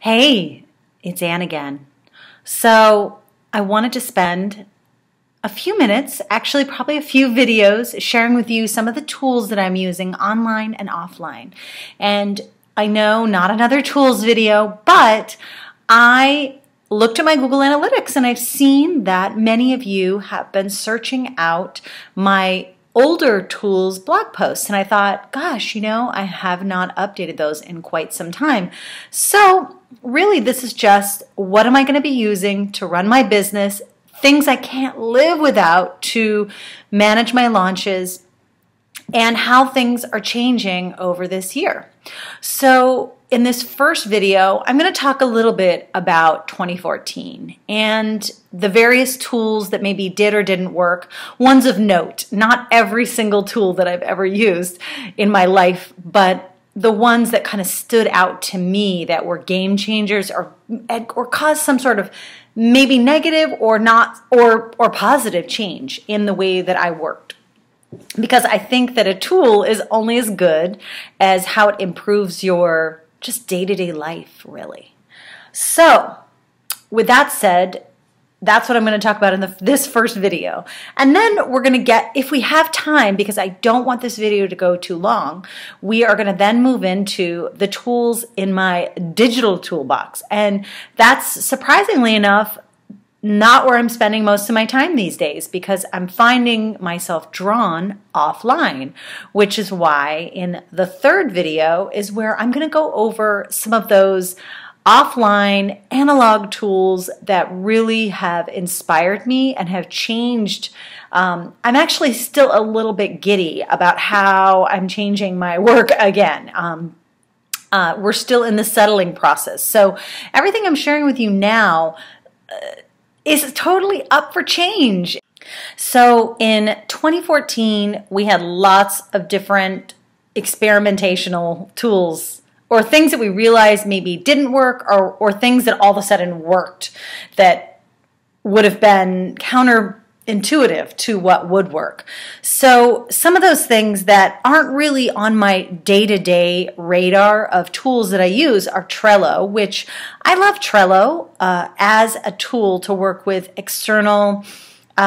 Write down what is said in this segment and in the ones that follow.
Hey, it's Ann again. So I wanted to spend a few minutes, actually probably a few videos, sharing with you some of the tools that I'm using online and offline. And I know not another tools video, but I looked at my Google Analytics and I've seen that many of you have been searching out my older tools blog posts, and I thought, gosh, I have not updated those in quite some time. So really, this is just what am I going to be using to run my business, things I can't live without to manage my launches, and how things are changing over this year. So in this first video, I'm going to talk a little bit about 2014 and the various tools that maybe did or didn't work. Ones of note, not every single tool that I've ever used in my life, but the ones that kind of stood out to me that were game changers or caused some sort of maybe negative or not or positive change in the way that I worked. Because I think that a tool is only as good as how it improves your just day-to-day life, really. So, with that said, that's what I'm going to talk about in this first video. And then we're going to get, if we have time, because I don't want this video to go too long, we are going to then move into the tools in my digital toolbox. And that's, surprisingly enough, not where I'm spending most of my time these days, because I'm finding myself drawn offline, which is why in the third video is where I'm going to go over some of those offline analog tools that really have inspired me and have changed. I'm actually still a little bit giddy about how I'm changing my work again. We're still in the settling process. So everything I'm sharing with you now is totally up for change. So in 2014, we had lots of different experimentational tools or things that we realized maybe didn't work or things that all of a sudden worked that would have been counterintuitive to what would work. So some of those things that aren't really on my day-to-day radar of tools that I use are Trello, which I love Trello as a tool to work with external,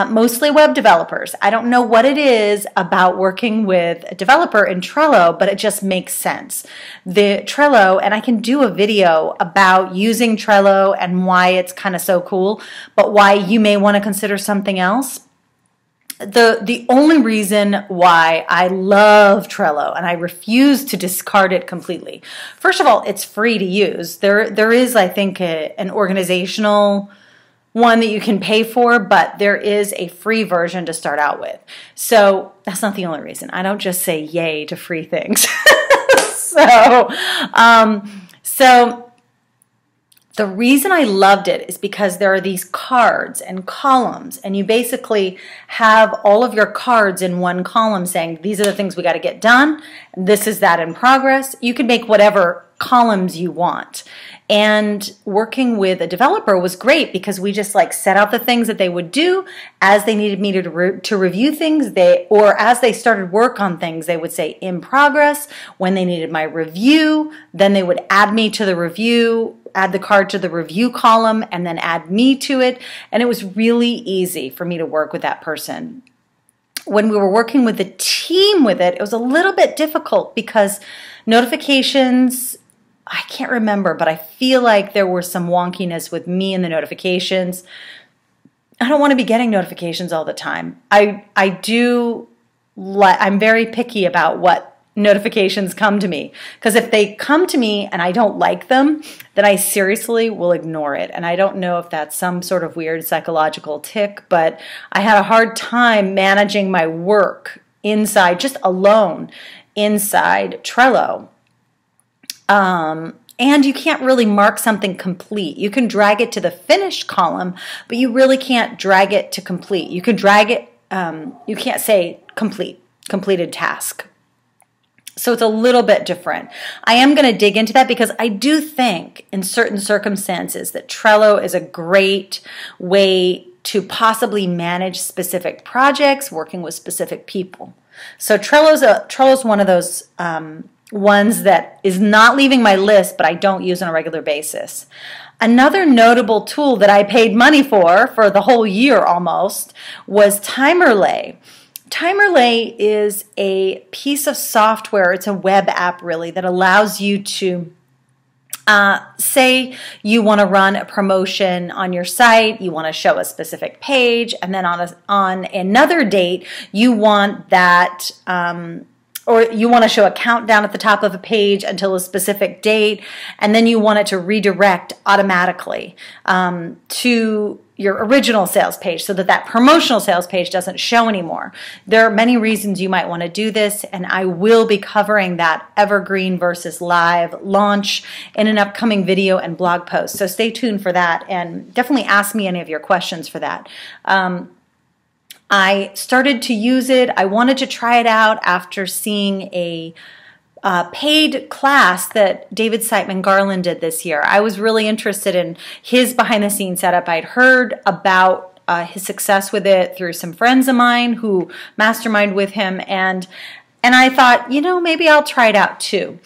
mostly web developers. I don't know what it is about working with a developer in Trello, but it just makes sense. The Trello, and I can do a video about using Trello and why it's kind of so cool, but why you may want to consider something else. The only reason why I love Trello and I refuse to discard it completely. First of all, it's free to use. There is, I think, an organizational one that you can pay for, but there is a free version to start out with. So that's not the only reason. I don't just say yay to free things. So the reason I loved it is because there are these cards and columns, and you basically have all of your cards in one column saying, these are the things we got to get done, and this is that in progress. You can make whatever columns you want. And working with a developer was great because we just set out the things that they would do as they needed me to review things, or as they started work on things, they would say in progress. When they needed my review, then they would add me to the review, add the card to the review column, and then add me to it. And it was really easy for me to work with that person. When we were working with the team with it, it was a little bit difficult because notifications, I can't remember, but I feel like there was some wonkiness with me and the notifications. I don't want to be getting notifications all the time. I'm very picky about what notifications come to me, because if they come to me and I don't like them, then I seriously will ignore it. And I don't know if that's some sort of weird psychological tick, but I had a hard time managing my work inside, just alone inside Trello. And you can't really mark something complete. You can drag it to the finished column, but you really can't drag it to complete. You can drag it, you can't say completed task. So it's a little bit different. I am going to dig into that because I do think in certain circumstances that Trello is a great way to possibly manage specific projects, working with specific people. So Trello's one of those ones that is not leaving my list, but I don't use on a regular basis. Another notable tool that I paid money for the whole year almost, was Timerlay. Timerlay is a piece of software, it's a web app really, that allows you to say you want to run a promotion on your site, you want to show a specific page, and then on another date, you want that, or you want to show a countdown at the top of a page until a specific date, and then you want it to redirect automatically to your original sales page so that that promotional sales page doesn't show anymore. There are many reasons you might want to do this, and I will be covering that evergreen versus live launch in an upcoming video and blog post. So stay tuned for that, and definitely ask me any of your questions for that. I started to use it. I wanted to try it out after seeing a paid class that David Siteman Garland did this year. I was really interested in his behind-the-scenes setup. I'd heard about his success with it through some friends of mine who mastermind with him, and I thought, you know, maybe I'll try it out too.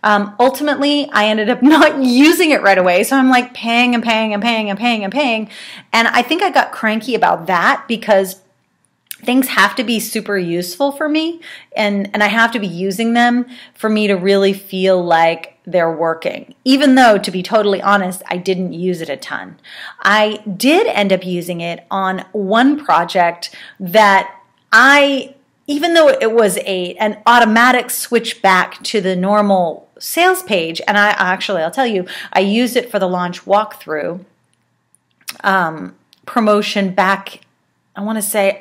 Ultimately, I ended up not using it right away, so I'm like paying and paying and paying and paying and paying, and I think I got cranky about that because things have to be super useful for me, and I have to be using them for me to really feel like they're working. Even though, to be totally honest, I didn't use it a ton. I did end up using it on one project that even though it was an automatic switch back to the normal sales page, and I'll tell you, I used it for the launch walkthrough promotion back, I want to say,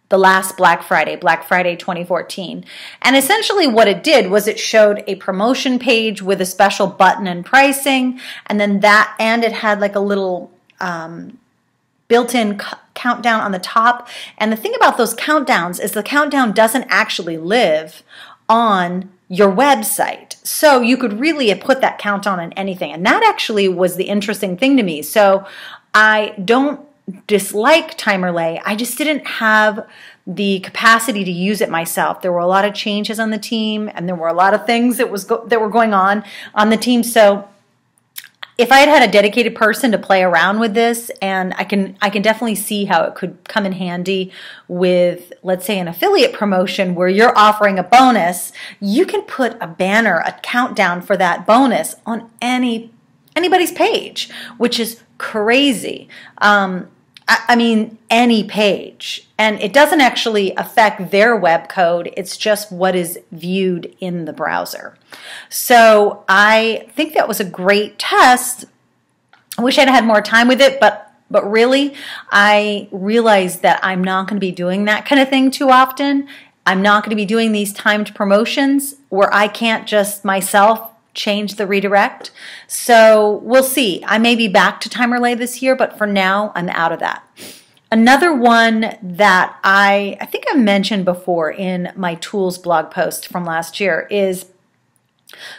the last Black Friday 2014. And essentially what it did was it showed a promotion page with a special button and pricing, and then it had like a little built-in countdown on the top. And the thing about those countdowns is the countdown doesn't actually live on your website. So you could really put that countdown on anything. And that actually was the interesting thing to me. So I don't dislike Timerlay. I just didn't have the capacity to use it myself. There were a lot of changes on the team, and there were a lot of things that were going on the team. So if I had had a dedicated person to play around with this, and I can definitely see how it could come in handy with, let's say, an affiliate promotion where you're offering a bonus, you can put a banner, a countdown for that bonus on anybody's page, which is crazy. I mean, any page. And it doesn't actually affect their web code. It's just what is viewed in the browser. So I think that was a great test. I wish I'd had more time with it, but really, I realized that I'm not going to be doing that kind of thing too often. I'm not going to be doing these timed promotions where I can't just myself change the redirect. So we'll see. I may be back to Timerlay this year, but for now, I'm out of that. Another one that I think I mentioned before in my tools blog post from last year is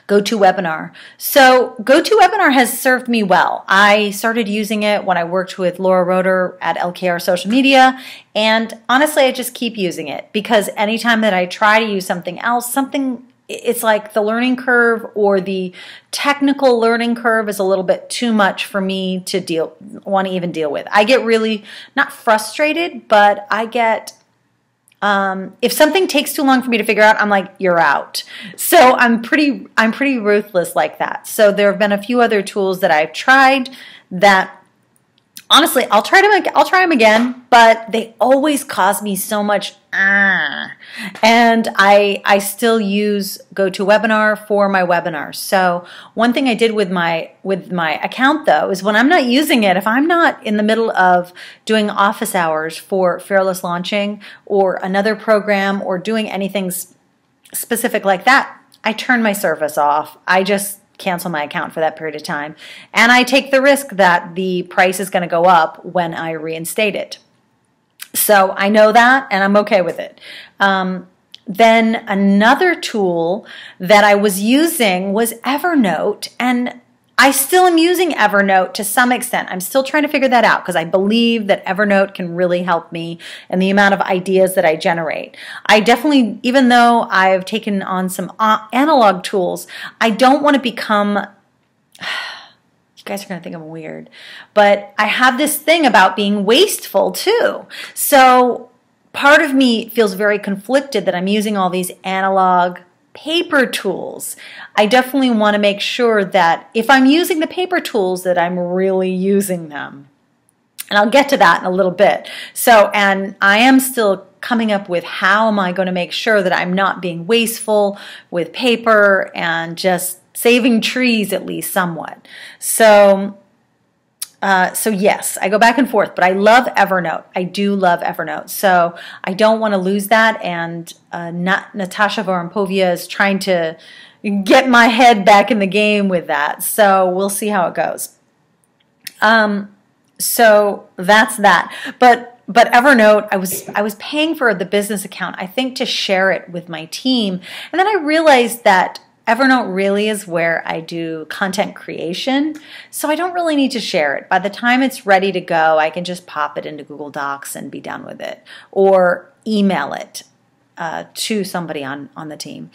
GoToWebinar. So GoToWebinar has served me well. I started using it when I worked with Laura Roeder at LKR Social Media, and honestly, I just keep using it because anytime that I try to use something else, it's like the learning curve or the technical learning curve is a little bit too much for me to want to even deal with. I get really, not frustrated, but I get, if something takes too long for me to figure out, I'm like, you're out. So I'm pretty ruthless like that. So there have been a few other tools that I've tried that, honestly, I'll try them again, but they always cause me so much and I still use GoToWebinar for my webinars. So one thing I did with my account though is when I'm not using it, if I'm not in the middle of doing office hours for Fearless Launching or another program or doing anything specific like that, I turn my service off. I just cancel my account for that period of time. And I take the risk that the price is going to go up when I reinstate it. So I know that, and I'm okay with it. Then another tool that I was using was Evernote, and I still am using Evernote to some extent. I'm still trying to figure that out because I believe that Evernote can really help me in the amount of ideas that I generate. I definitely, even though I've taken on some analog tools, I don't want to become, you guys are going to think I'm weird, but I have this thing about being wasteful too. So part of me feels very conflicted that I'm using all these analog paper tools. I definitely want to make sure that if I'm using the paper tools that I'm really using them. And I'll get to that in a little bit. So, and I am still coming up with how am I going to make sure that I'm not being wasteful with paper and just saving trees at least somewhat. So yes, I go back and forth, but I love Evernote. I do love Evernote. So I don't want to lose that. And Natasha Voronpovia is trying to get my head back in the game with that. So we'll see how it goes. So that's that. But Evernote, I was paying for the business account, I think, to share it with my team. And then I realized that Evernote really is where I do content creation, so I don't really need to share it. By the time it's ready to go, I can just pop it into Google Docs and be done with it, or email it to somebody on the team.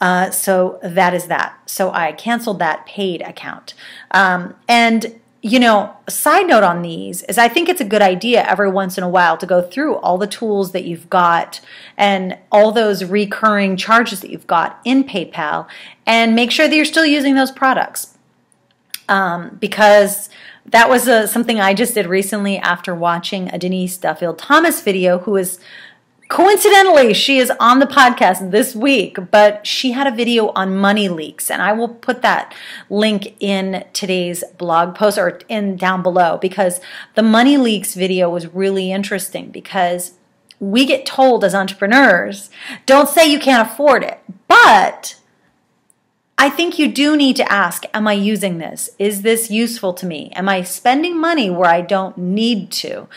So that is that. So I canceled that paid account. And you know, a side note on these is I think it's a good idea every once in a while to go through all the tools that you've got and all those recurring charges that you've got in PayPal and make sure that you're still using those products. Because that was something I just did recently after watching a Denise Duffield Thomas video, who is coincidentally, she is on the podcast this week, but she had a video on money leaks, and I will put that link in today's blog post or in down below, because the money leaks video was really interesting because we get told as entrepreneurs, don't say you can't afford it, but I think you do need to ask, am I using this? Is this useful to me? Am I spending money where I don't need to?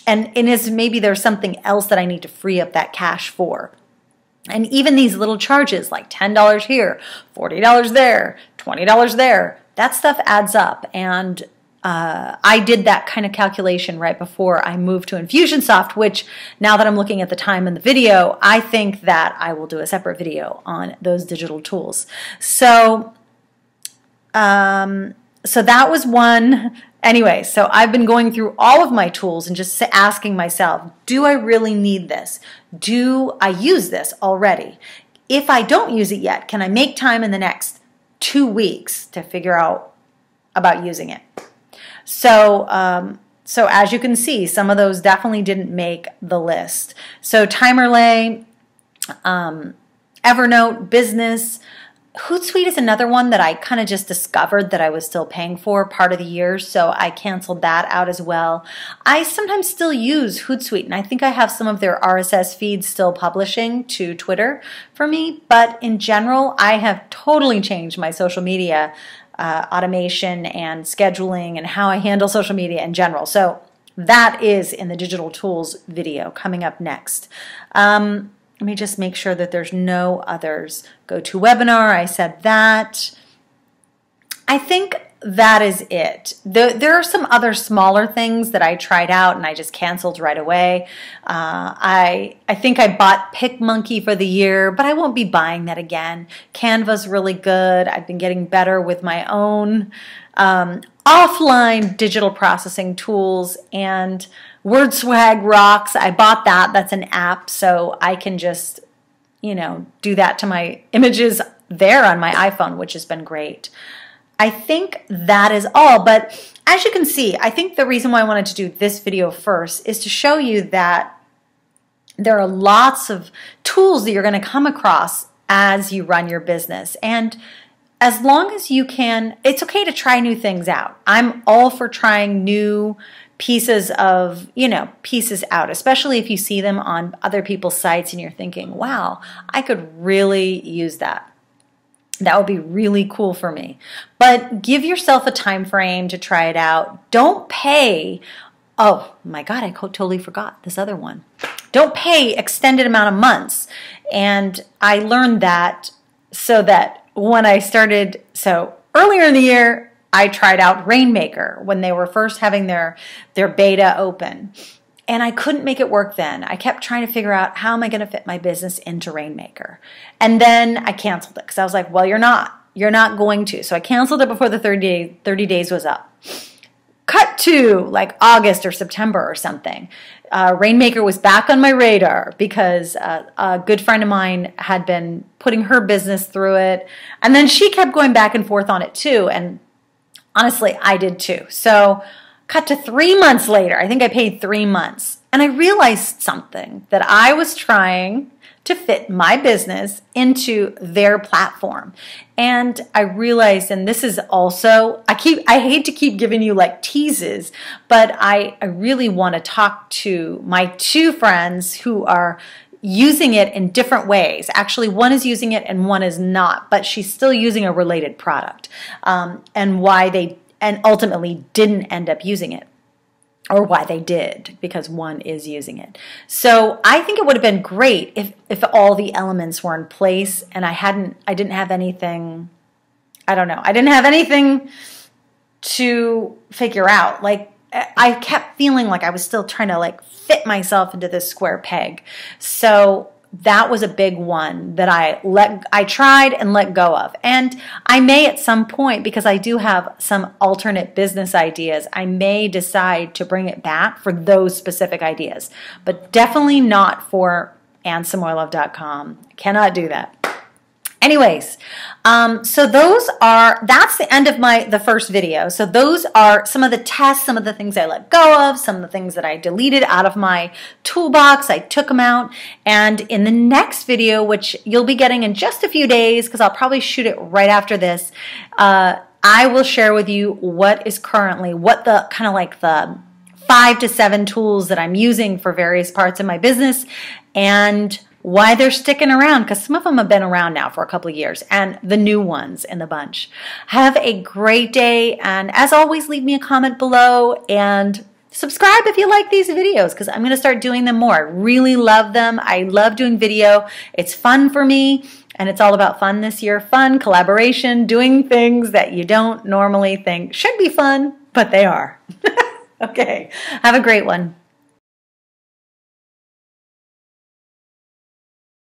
And is maybe there's something else that I need to free up that cash for. And even these little charges like $10 here, $40 there, $20 there, that stuff adds up. And I did that kind of calculation right before I moved to Infusionsoft, which now that I'm looking at the time in the video, I think that I will do a separate video on those digital tools. So, so that was one. Anyway, so I've been going through all of my tools and just asking myself, do I really need this? Do I use this already? If I don't use it yet, can I make time in the next 2 weeks to figure out about using it? So, so as you can see, some of those definitely didn't make the list. So Timerlay, Evernote Business, Hootsuite is another one that I kind of just discovered that I was still paying for part of the year, so I canceled that out as well. I sometimes still use Hootsuite, and I think I have some of their RSS feeds still publishing to Twitter for me, but in general, I have totally changed my social media automation and scheduling and how I handle social media in general. So that is in the digital tools video coming up next. Let me just make sure that there's no others. GoToWebinar, I said that. I think that is it. There are some other smaller things that I tried out and I just canceled right away. I think I bought PicMonkey for the year, but I won't be buying that again. Canva's really good. I've been getting better with my own offline digital processing tools, and WordSwag rocks. I bought that. That's an app, so I can just, you know, do that to my images there on my iPhone, which has been great. I think that is all, but as you can see, I think the reason why I wanted to do this video first is to show you that there are lots of tools that you're going to come across as you run your business. And as long as you can, it's okay to try new things out. I'm all for trying new pieces of, pieces out, especially if you see them on other people's sites and you're thinking, wow, I could really use that. That would be really cool for me. But give yourself a time frame to try it out. Don't pay, oh my God, I totally forgot this other one. Don't pay extended amount of months. And I learned that so that when I started, so earlier in the year, I tried out Rainmaker when they were first having their beta open. And I couldn't make it work then. I kept trying to figure out how am I going to fit my business into Rainmaker. And then I canceled it because I was like, well, you're not going to. So I canceled it before the 30 days was up. Cut to like August or September or something. Rainmaker was back on my radar because a good friend of mine had been putting her business through it. And then she kept going back and forth on it too. And honestly, I did too. So cut to 3 months later. I think I paid 3 months. And I realized something, that I was trying to fit my business into their platform. And I realized, and this is also, I hate to keep giving you like teases, but I really want to talk to my 2 friends who are using it in different ways. Actually, one is using it and one is not, but she's still using a related product, and why they ultimately didn't end up using it. Or why they did, because one is using it. So I think it would have been great if all the elements were in place and I didn't have anything, I don't know, I didn't have anything to figure out. Like, I kept feeling like I was still trying to like fit myself into this square peg. So that was a big one that I tried and let go of. And I may at some point, because I do have some alternate business ideas, I may decide to bring it back for those specific ideas, but definitely not for AnnSamoilov.com. Cannot do that. Anyways, so that's the end of the first video. So those are some of the tests, some of the things I let go of, some of the things that I deleted out of my toolbox. I took them out. And in the next video, which you'll be getting in just a few days, because I'll probably shoot it right after this, I will share with you what the kind of like the 5 to 7 tools that I'm using for various parts of my business, and why they're sticking around, because some of them have been around now for a couple of years, and the new ones in the bunch. Have a great day, and as always, leave me a comment below, and subscribe if you like these videos, because I'm going to start doing them more. I really love them. I love doing video. It's fun for me, and it's all about fun this year. Fun, collaboration, doing things that you don't normally think should be fun, but they are. Okay, have a great one.